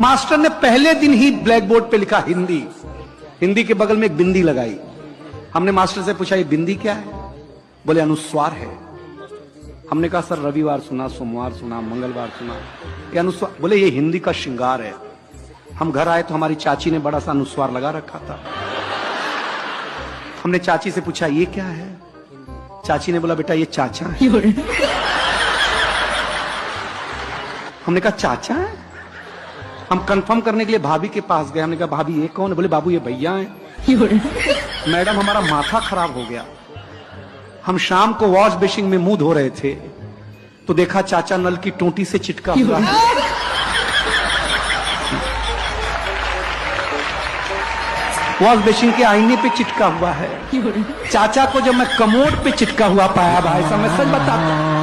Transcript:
Master ने पहले दिन ही ब्लैक बोर्ड पे लिखा हिंदी। हिंदी के बगल में एक बिंदी लगाई। हमने मास्टर से पूछा ये बिंदी क्या है? बोले अनुस्वार है। हमने कहा सर रविवार सुना, सोमवार सुना, मंगलवार सुना, ये अनुस्वार? बोले ये हिंदी का श्रृंगार है। हम घर आए तो हमारी चाची ने बड़ा सा अनुस्वार लगा रखा था। हमने चाची से पूछा ये क्या है? चाची ने बोला बेटा ये चाचा है। हमने कहा चाचा है? हम कंफर्म करने के लिए भाभी के पास गए। हमने कहा भाभी ये कौन है? बोले बाबू ये भैया हैं। मैडम हमारा माथा खराब हो गया। हम शाम को वॉश बेसिन में मुंह धो रहे थे तो देखा चाचा नल की टोंटी से चिटका हुआ है। वॉश बेसिन के आईने पे चिटका हुआ है। चाचा को जब मैं कमोड पे चिटका हुआ पाया भाई साहब, मैं सच बताता हूं